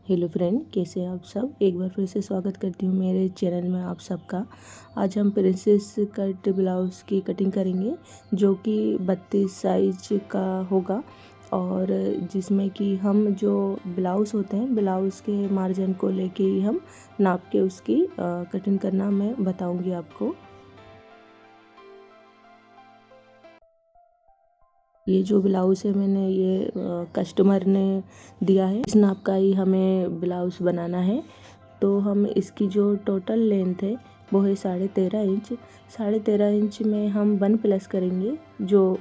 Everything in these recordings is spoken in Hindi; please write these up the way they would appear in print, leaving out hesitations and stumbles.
हेलो फ्रेंड, कैसे हैं आप सब। एक बार फिर से स्वागत करती हूँ मेरे चैनल में आप सबका। आज हम प्रिंसेस कट ब्लाउज़ की कटिंग करेंगे जो कि 32 साइज का होगा और जिसमें कि हम जो ब्लाउज़ होते हैं ब्लाउज़ के मार्जिन को लेके ही हम नाप के उसकी कटिंग करना मैं बताऊँगी आपको। ये जो ब्लाउज़ है मैंने ये कस्टमर ने दिया है, इस नाप का ही हमें ब्लाउज़ बनाना है। तो हम इसकी जो टोटल लेंथ है वो है 13.5 इंच। 13.5 इंच में हम 1 प्लस करेंगे, जो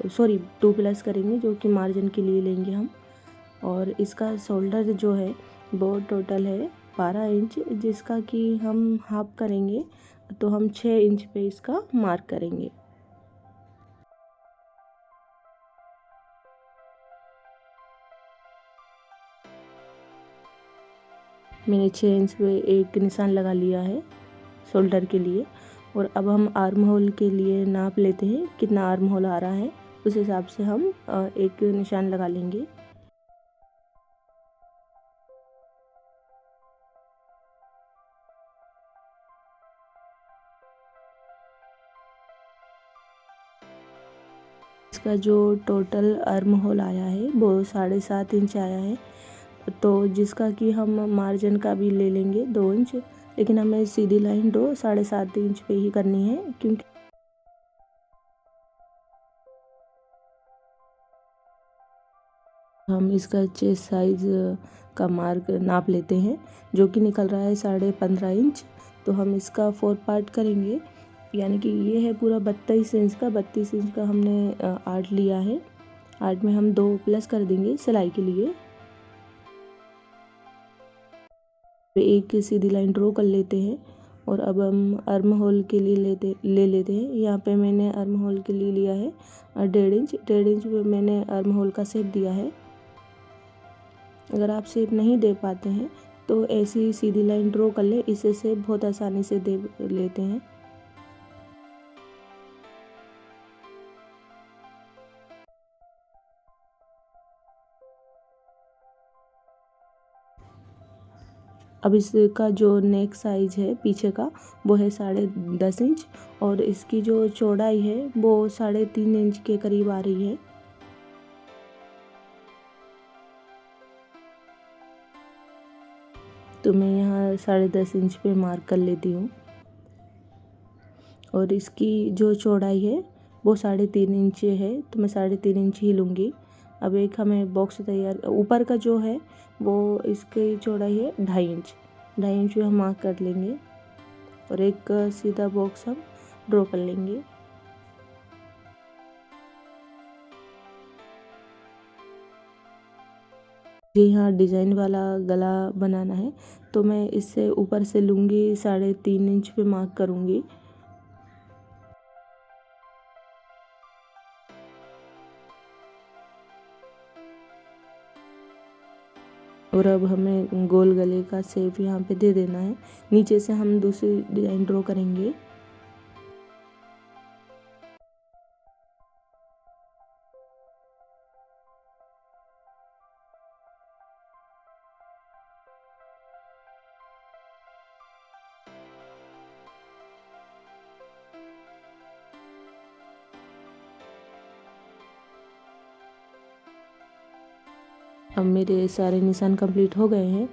2 प्लस करेंगे जो कि मार्जिन के लिए लेंगे हम। और इसका शोल्डर जो है वो टोटल है 12 इंच, जिसका कि हम हाफ करेंगे तो हम 6 इंच पे इसका मार्क करेंगे। मैंने 6 इंच पे एक निशान लगा लिया है शोल्डर के लिए। और अब हम आर्म होल के लिए नाप लेते हैं कितना आर्म होल आ रहा है, उस हिसाब से हम एक निशान लगा लेंगे। इसका जो टोटल आर्म होल आया है वो 7.5 इंच आया है। तो जिसका कि हम मार्जिन का भी ले लेंगे 2 इंच, लेकिन हमें सीधी लाइन 7.5 इंच पे ही करनी है क्योंकि हम इसका चेस्ट साइज का मार्क नाप लेते हैं जो कि निकल रहा है 15.5 इंच। तो हम इसका 4 पार्ट करेंगे, यानी कि ये है पूरा 32 इंच का। 32 इंच का हमने 8 लिया है। 8 में हम 2 प्लस कर देंगे सिलाई के लिए। एक सीधी लाइन ड्रॉ कर लेते हैं और अब हम आर्म होल के लिए ले लेते हैं। यहाँ पे मैंने आर्म होल के लिए लिया है 1.5 इंच। 1.5 इंच पे मैंने आर्म होल का शेप दिया है। अगर आप शेप नहीं दे पाते हैं तो ऐसी सीधी लाइन ड्रॉ कर ले, इससे शेप बहुत आसानी से दे लेते हैं। अब इसका जो नेक साइज है पीछे का वो है 10.5 इंच और इसकी जो चौड़ाई है वो 3.5 इंच के करीब आ रही है। तो मैं यहाँ 10.5 इंच पे मार्क कर लेती हूँ और इसकी जो चौड़ाई है वो 3.5 इंच है, तो मैं 3.5 इंच ही लूँगी। अब एक हमें बॉक्स तैयार, ऊपर का जो है वो इसकी चौड़ाई है 2.5 इंच। 2.5 इंच पे हम मार्क कर लेंगे और एक सीधा बॉक्स हम ड्रॉ कर लेंगे। जी हाँ, डिज़ाइन वाला गला बनाना है तो मैं इससे ऊपर से लूँगी 3.5 इंच पे मार्क करूँगी। और अब हमें गोल गले का शेप यहाँ पे दे देना है। नीचे से हम दूसरी डिज़ाइन ड्रॉ करेंगे। अब मेरे सारे निशान कंप्लीट हो गए हैं।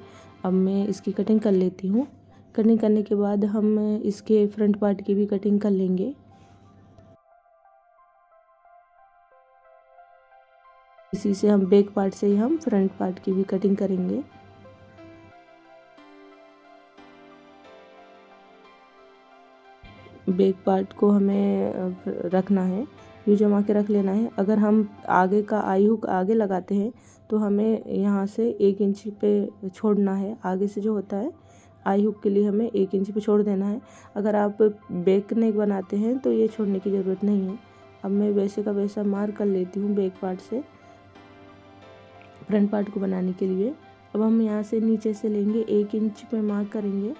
अब मैं इसकी कटिंग कर लेती हूँ। कटिंग करने के बाद हम इसके फ्रंट पार्ट की भी कटिंग कर लेंगे। इसी से हम बैक पार्ट से ही हम फ्रंट पार्ट की भी कटिंग करेंगे। बैक पार्ट को हमें रखना है, यू जमा के रख लेना है। अगर हम आगे का आई हुक आगे लगाते हैं तो हमें यहाँ से 1 इंच पे छोड़ना है। आगे से जो होता है आई हुक के लिए हमें 1 इंच पे छोड़ देना है। अगर आप बैक नेक बनाते हैं तो ये छोड़ने की ज़रूरत नहीं है। अब मैं वैसे का वैसा मार्क कर लेती हूँ बैक पार्ट से फ्रंट पार्ट को बनाने के लिए। अब हम यहाँ से नीचे से लेंगे 1 इंच पे मार्क करेंगे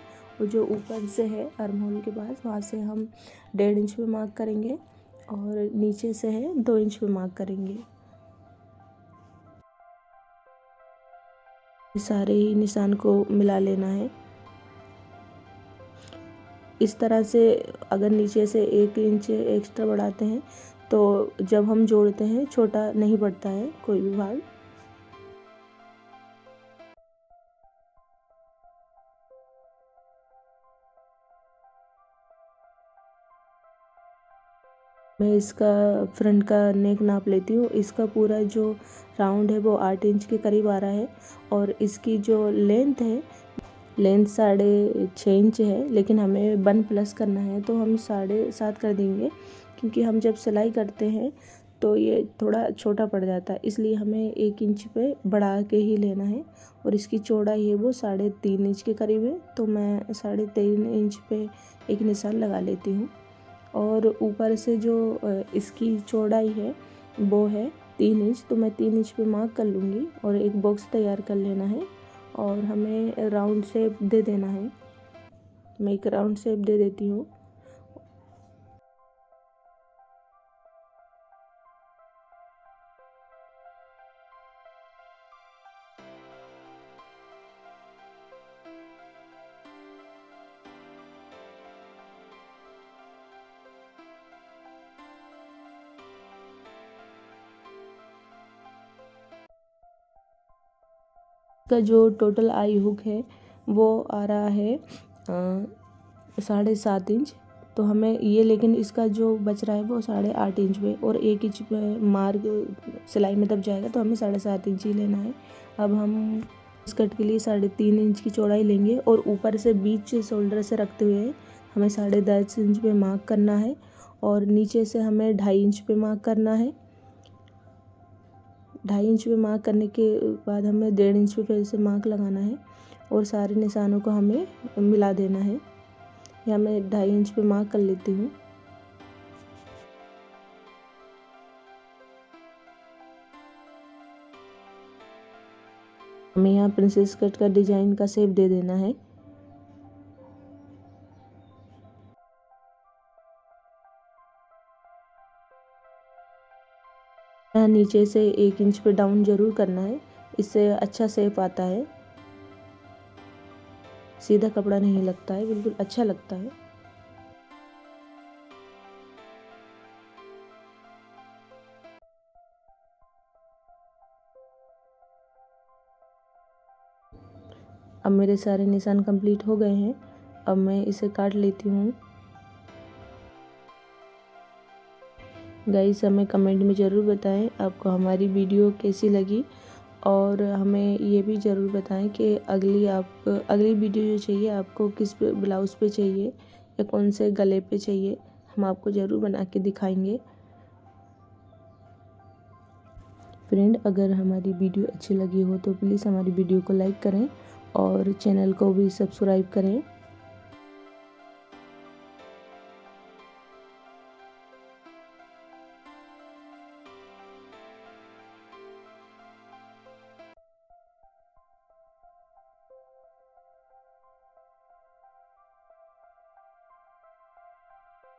और जो ऊपर से है आर्म होल के पास वहाँ से हम 1.5 इंच पे मार्क करेंगे और नीचे से है 2 इंच पे मार्क करेंगे। सारे ही निशान को मिला लेना है। इस तरह से अगर नीचे से 1 इंच एक्स्ट्रा बढ़ाते हैं तो जब हम जोड़ते हैं छोटा नहीं पड़ता है कोई भी भाग। मैं इसका फ्रंट का नेक नाप लेती हूँ। इसका पूरा जो राउंड है वो 8 इंच के करीब आ रहा है और इसकी जो लेंथ है, लेंथ 6.5 इंच है, लेकिन हमें 1 प्लस करना है तो हम 7.5 कर देंगे, क्योंकि हम जब सिलाई करते हैं तो ये थोड़ा छोटा पड़ जाता है, इसलिए हमें 1 इंच पे बढ़ा के ही लेना है। और इसकी चौड़ाई है वो 3.5 इंच के करीब है, तो मैं 3.5 इंच पे एक निशान लगा लेती हूँ। और ऊपर से जो इसकी चौड़ाई है वो है 3 इंच, तो मैं 3 इंच पे मार्क कर लूँगी और एक बॉक्स तैयार कर लेना है और हमें राउंड शेप दे देना है। मैं एक राउंड शेप दे देती हूँ। का जो टोटल आई हुक है वो आ रहा है 7.5 इंच, तो हमें ये, लेकिन इसका जो बच रहा है वो 8.5 इंच पे, और 1 इंच पे मार्क सिलाई में दब जाएगा, तो हमें 7.5 इंच ही लेना है। अब हम इस कट के लिए 3.5 इंच की चौड़ाई लेंगे और ऊपर से बीच शोल्डर से रखते हुए हमें 10.5 इंच पे मार्क करना है और नीचे से हमें 2.5 इंच पे मार्क करना है। 2.5 इंच पे मार्क करने के बाद हमें 1.5 इंच पे फिर से मार्क लगाना है और सारे निशानों को हमें मिला देना है। यहाँ मैं 2.5 इंच पे मार्क कर लेती हूँ। हमें यहाँ प्रिंसेस कट का डिजाइन का शेप दे देना है। यहाँ नीचे से 1 इंच पे डाउन जरूर करना है, इससे अच्छा शेप आता है, सीधा कपड़ा नहीं लगता है, बिल्कुल अच्छा लगता है। अब मेरे सारे निशान कंप्लीट हो गए हैं। अब मैं इसे काट लेती हूँ। गाइस, हमें कमेंट में ज़रूर बताएं आपको हमारी वीडियो कैसी लगी, और हमें ये भी ज़रूर बताएं कि अगली वीडियो जो चाहिए आपको किस ब्लाउज़ पे चाहिए या कौन से गले पे चाहिए, हम आपको ज़रूर बना के दिखाएंगे। फ्रेंड, अगर हमारी वीडियो अच्छी लगी हो तो प्लीज़ हमारी वीडियो को लाइक करें और चैनल को भी सब्सक्राइब करें।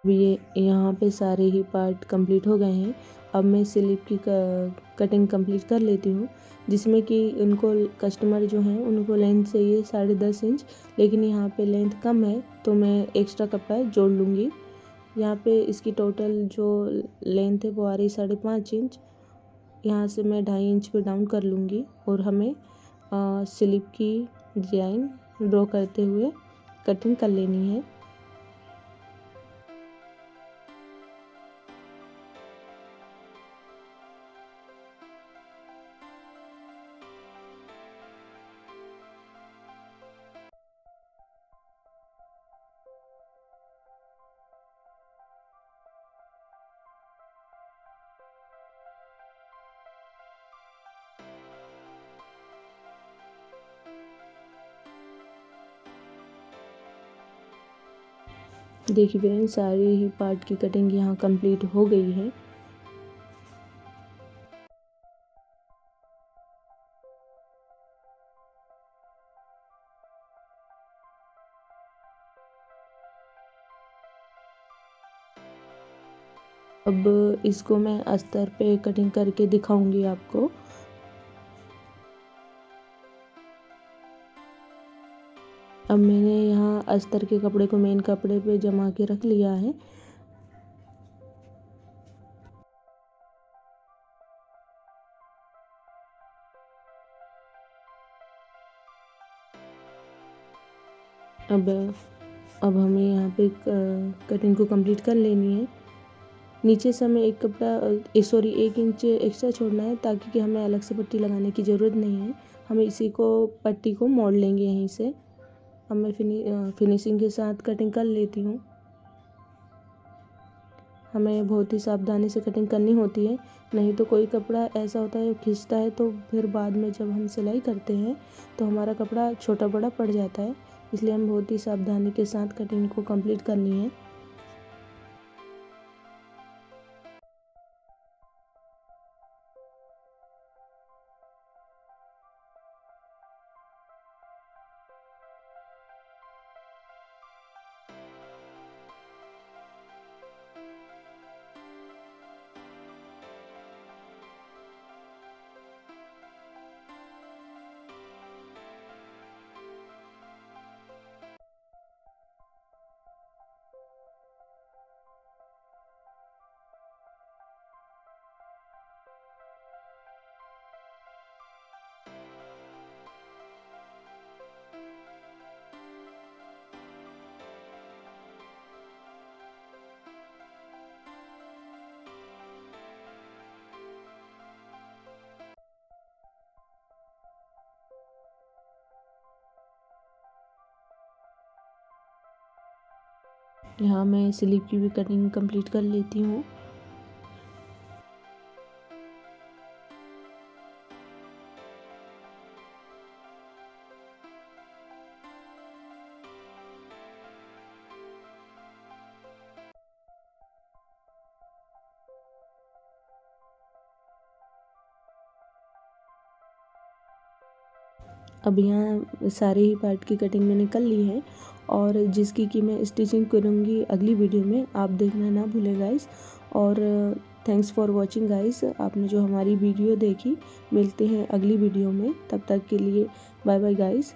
ये यहाँ पे सारे ही पार्ट कंप्लीट हो गए हैं। अब मैं स्लीव की कटिंग कंप्लीट कर लेती हूँ, जिसमें कि उनको कस्टमर जो हैं उनको लेंथ चाहिए 10.5 इंच, लेकिन यहाँ पे लेंथ कम है तो मैं एक्स्ट्रा कपड़ा जोड़ लूँगी। यहाँ पे इसकी टोटल जो लेंथ है वो आ रही 5.5 इंच। यहाँ से मैं 2.5 इंच पे डाउन कर लूँगी और हमें स्लीव की डिजाइन ड्रॉ करते हुए कटिंग कर लेनी है। देखिए फ्रेंड्स, सारे ही पार्ट की कटिंग यहाँ कंप्लीट हो गई है। अब इसको मैं अस्तर पे कटिंग करके दिखाऊंगी आपको। अब मैंने यहाँ अस्तर के कपड़े को मेन कपड़े पे जमा के रख लिया है। अब हमें यहाँ पे कटिंग को कंप्लीट कर लेनी है। नीचे से हमें एक इंच एक्स्ट्रा छोड़ना है, ताकि कि हमें अलग से पट्टी लगाने की ज़रूरत नहीं है। हम इसी को पट्टी को मोड़ लेंगे यहीं से। अब मैं फिनिशिंग के साथ कटिंग कर लेती हूँ। हमें बहुत ही सावधानी से कटिंग करनी होती है, नहीं तो कोई कपड़ा ऐसा होता है खिंचता है तो फिर बाद में जब हम सिलाई करते हैं तो हमारा कपड़ा छोटा बड़ा पड़ जाता है। इसलिए हम बहुत ही सावधानी के साथ कटिंग को कंप्लीट करनी है। यहाँ मैं स्लीव की भी कटिंग कंप्लीट कर लेती हूँ। अब यहाँ सारे ही पार्ट की कटिंग मैंने कर ली है, और जिसकी कि मैं स्टिचिंग करूँगी अगली वीडियो में, आप देखना ना भूलें गाइस। और थैंक्स फॉर वॉचिंग गाइस, आपने जो हमारी वीडियो देखी। मिलते हैं अगली वीडियो में, तब तक के लिए बाय बाय गाइस।